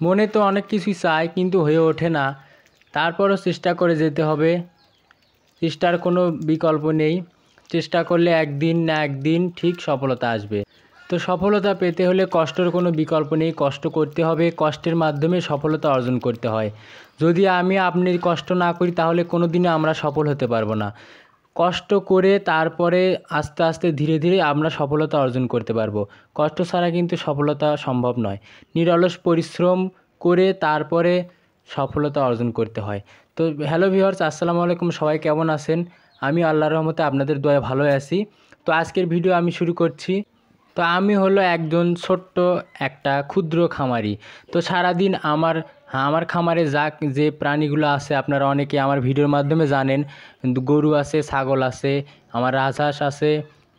মনে তো অনেক কিছুই চায় কিন্তু হয়ে ওঠে না, তারপরও চেষ্টা করে যেতে হবে। চেষ্টার কোনো বিকল্প নেই। চেষ্টা করলে একদিন না একদিন ঠিক সফলতা আসবে। তো সফলতা পেতে হলে কষ্টের কোনো বিকল্প নেই, কষ্ট করতে হবে, কষ্টের মাধ্যমে সফলতা অর্জন করতে হয়। যদি আপনি কষ্ট না করি তাহলে কোনো দিনও আমরা সফল হতে পারবো না। কষ্ট করে তারপরে আস্তে আস্তে ধীরে ধীরে আমরা সফলতা অর্জন করতে পারবো। কষ্ট ছাড়া কিন্তু সফলতা সম্ভব নয়। নিরলস পরিশ্রম করে তারপরে সফলতা অর্জন করতে হয়। তো হ্যালো ভিউয়ার্স, আসসালামু আলাইকুম। সবাই কেমন আছেন? আমি আল্লাহর রহমতে আপনাদের দয়ায় ভালো আছি। তো আজকের ভিডিও আমি শুরু করছি। তো আমি হলো একজন ছোট্ট একটা ক্ষুদ্র খামারি। তো সারাদিন আমার খামারে যে প্রাণীগুলো আছে আপনারা অনেকে আমার ভিডিওর মাধ্যমে জানেন। গরু আছে, ছাগল আছে, আমার রাজহাঁস আছে,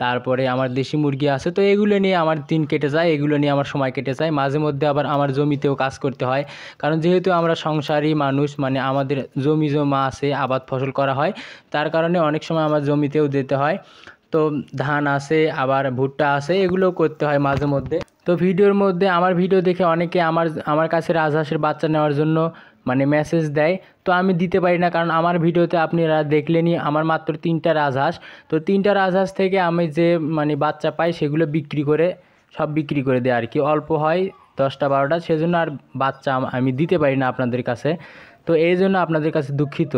তারপরে আমার দেশি মুরগি আছে। তো এগুলো নিয়ে আমার দিন কেটে যায়, এগুলো নিয়ে আমার সময় কেটে যায়। মাঝে মধ্যে আবার আমার জমিতেও কাজ করতে হয়, কারণ যেহেতু আমরা সংসারী মানুষ, মানে আমাদের জমা আছে, আবাদ ফসল করা হয়, তার কারণে অনেক সময় আমার জমিতেও যেতে হয়। তো ধান আছে, আবার ভুট্টা আছে, এগুলোও করতে হয় মাঝে মধ্যে। তো ভিডিওর মধ্যে আমার ভিডিও দেখে অনেকে আমার কাছে রাজহাঁসের বাচ্চা নেওয়ার জন্য মানে মেসেজ দেয়। তো আমি দিতে পারি না, কারণ আমার ভিডিওতে আপনারা দেখলেনই আমার মাত্র 3টা রাজহাঁস। তো 3টা রাজহাঁস থেকে আমি যে মানে বাচ্চা পাই সেগুলো সব বিক্রি করে দেয় আর কি। অল্প হয় 10টা 12টা, সেজন্য আর বাচ্চা আমি দিতে পারি না আপনাদের কাছে। তো এই জন্য আপনাদের কাছে দুঃখিত।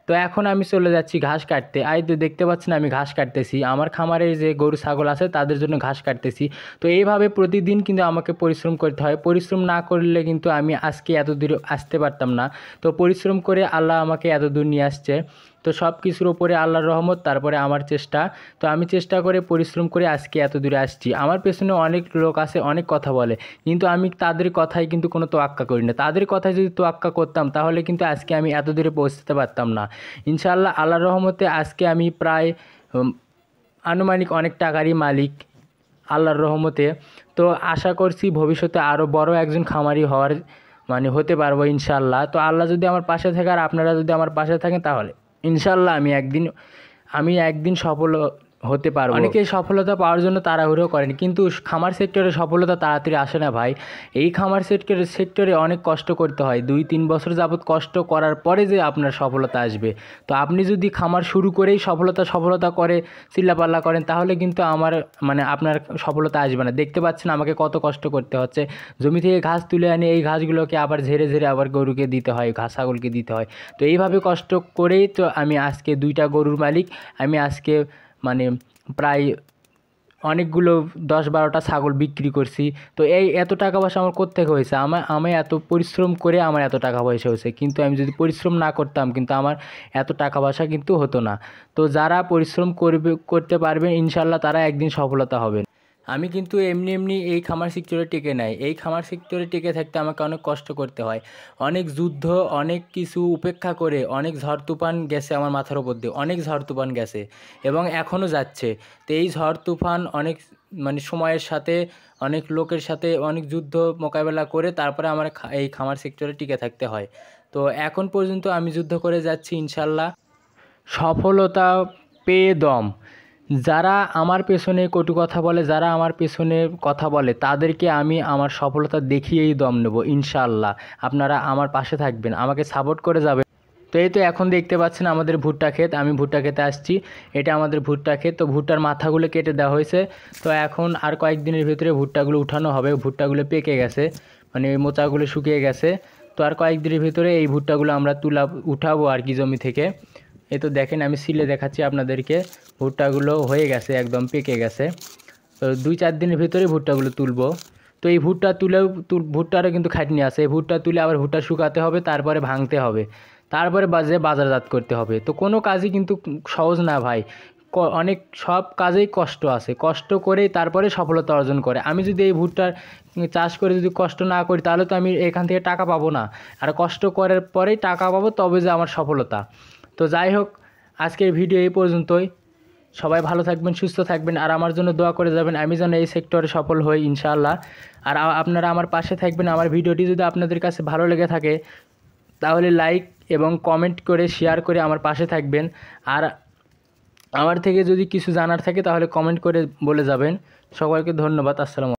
তো এখন আমি চলে যাচ্ছি ঘাস কাটতে। তো দেখতে পাচ্ছেন আমি ঘাস কাটতেছি, আমার খামারে যে গরু ছাগল আছে তাদের জন্য ঘাস কাটতেছি। তো এইভাবে প্রতিদিন কিন্তু আমাকে পরিশ্রম করতে হয়। পরিশ্রম না করলে কিন্তু আমি আজকে এত দূর আসতে পারতাম না। তো পরিশ্রম করে আল্লাহ আমাকে এত দূর নিয়ে আসছে। তো সব কিছুর ওপরে আল্লাহর রহমত, তারপরে আমার চেষ্টা। তো আমি চেষ্টা করে পরিশ্রম করে আজকে এত দূরে আসছি। আমার পেছনে অনেক লোক আছে, অনেক কথা বলে, কিন্তু আমি তাদের কথায় কিন্তু কোনো তোয়াক্কা করি না। তাদের কথায় যদি তোয়াক্কা করতাম তাহলে কিন্তু আজকে আমি এত দূরে পৌঁছতে পারতাম না। ইনশাআল্লাহ আল্লাহর রহমতে আজকে আমি প্রায় আনুমানিক অনেক টাকারই মালিক আল্লাহর রহমতে। তো আশা করছি ভবিষ্যতে আরও বড় একজন খামারি হতে পারবো ইনশাআল্লাহ। তো আল্লাহ যদি আমার পাশে থাকে আর আপনারা যদি আমার পাশে থাকেন তাহলে ইনশাআল্লাহ আমি একদিন সফল হতে পারবো। অনেকেই সফলতা পাওয়ার জন্য তাড়াহুড়ো করেন, কিন্তু খামার সেক্টরে সফলতা তাড়াতাড়ি আসে না ভাই। এই খামার সেক্টরে অনেক কষ্ট করতে হয়। 2-3 বছর যাবৎ কষ্ট করার পরে যে আপনার সফলতা আসবে। তো আপনি যদি খামার শুরু করেই সফলতা করে চিল্লাপাল্লা করেন তাহলে কিন্তু আপনার সফলতা আসবে না। দেখতে পাচ্ছেন আমাকে কত কষ্ট করতে হচ্ছে। জমি থেকে ঘাস তুলে আনি, এই ঘাসগুলোকে আবার ঝেড়ে ঝেড়ে আবার গরুকে দিতে হয়, ছাগলকে দিতে হয়। তো এইভাবে কষ্ট করেই তো আমি আজকে 2টা গরুর মালিক। আমি আজকে প্রায় অনেকগুলো 10-12টা ছাগল বিক্রি করছি। তো এত টাকা পয়সা আমার কোত্থেকে হয়েছে? আমি এত পরিশ্রম করে আমার এত টাকা পয়সা হয়েছে, কিন্তু আমি যদি পরিশ্রম না করতাম কিন্তু আমার এত টাকা পয়সা কিন্তু হতো না। তো যারা পরিশ্রম করতে পারবেন ইনশাল্লাহ তারা একদিন সফলতা হবেন। আমি কিন্তু এমনি এই খামার সেক্টরে টিকে নাই। এই খামার সেক্টরে টিকে থাকতে আমাকে অনেক কষ্ট করতে হয়, অনেক যুদ্ধ, অনেক কিছু উপেক্ষা করে, অনেক ঝড় তুফান গেছে আমার মাথার উপর দিয়ে, অনেক ঝড় তুফান গেছে এবং এখনও যাচ্ছে। তো এই ঝড় তুফান অনেক সময়ের সাথে, অনেক লোকের সাথে অনেক যুদ্ধ মোকাবেলা করে তারপরে আমার এই খামার সেক্টরে টিকে থাকতে হয়। তো এখন পর্যন্ত আমি যুদ্ধ করে যাচ্ছি ইনশাল্লাহ। সফলতা পেয়ে দম। যারা আমার পেছনে কটু কথা বলে, যারা আমার পেছনে কথা বলে, তাদেরকে আমি আমার সফলতা দেখিয়েই দম নেব ইনশাআল্লাহ। আপনারা আমার পাশে থাকবেন, আমাকে সাপোর্ট করে যাবেন। তো এই তো এখন দেখতে পাচ্ছেন আমাদের ভুট্টা ক্ষেত। আমি ভুট্টা খেতে আসছি, এটা আমাদের ভুট্টা ক্ষেত। তো ভুট্টার মাথাগুলো কেটে দেওয়া হয়েছে। তো এখন আর কয়েকদিনের ভিতরে ভুট্টাগুলো উঠানো হবে। ভুট্টাগুলো পেকে গেছে, মোচাগুলো শুকিয়ে গেছে। তো আর কয়েকদিনের ভিতরে এই ভুট্টাগুলো আমরা উঠাবো আর কি জমি থেকে। এই তো দেখেন আমি সিলে দেখাচ্ছি আপনাদেরকে। ভুট্টাগুলো হয়ে গেছে, একদম পেকে গেছে। তো 2-4 দিনের ভিতরে ভুট্টাগুলো তুলবো। তো এই ভুট্টা ভুট্টারও কিন্তু খাটনি আছে। এই ভুট্টা তুলে আবার ভুট্টা শুকাতে হবে, তারপরে ভাঙতে হবে, তারপরে বাজারজাত করতে হবে। তো কোনো কাজই কিন্তু সহজ না ভাই। অনেক সব কাজেই কষ্ট আছে, কষ্ট করেই তারপরে সফলতা অর্জন করে। আমি যদি এই ভুট্টার চাষ করে যদি কষ্ট না করি তাহলে তো আমি এখান থেকে টাকা পাবো না। আর কষ্ট করার পরেই টাকা পাবো, তবে যে আমার সফলতা। তো যাই হোক, আজকের ভিডিও এই পর্যন্তই। সবাই ভালো থাকবেন, সুস্থ থাকবেন, আর আমার জন্য দোয়া করে যাবেন আমি যেন এই সেক্টরে সফল হই ইনশাআল্লাহ। আর আপনারা আমার পাশে থাকবেন। আমার ভিডিওটি যদি আপনাদের কাছে ভালো লেগে থাকে তাহলে লাইক এবং কমেন্ট করে শেয়ার করে আমার পাশে থাকবেন। আর আমার থেকে যদি কিছু জানার থাকে তাহলে কমেন্ট করে বলে যাবেন। সকলকে ধন্যবাদ। আসসালামু আলাইকুম।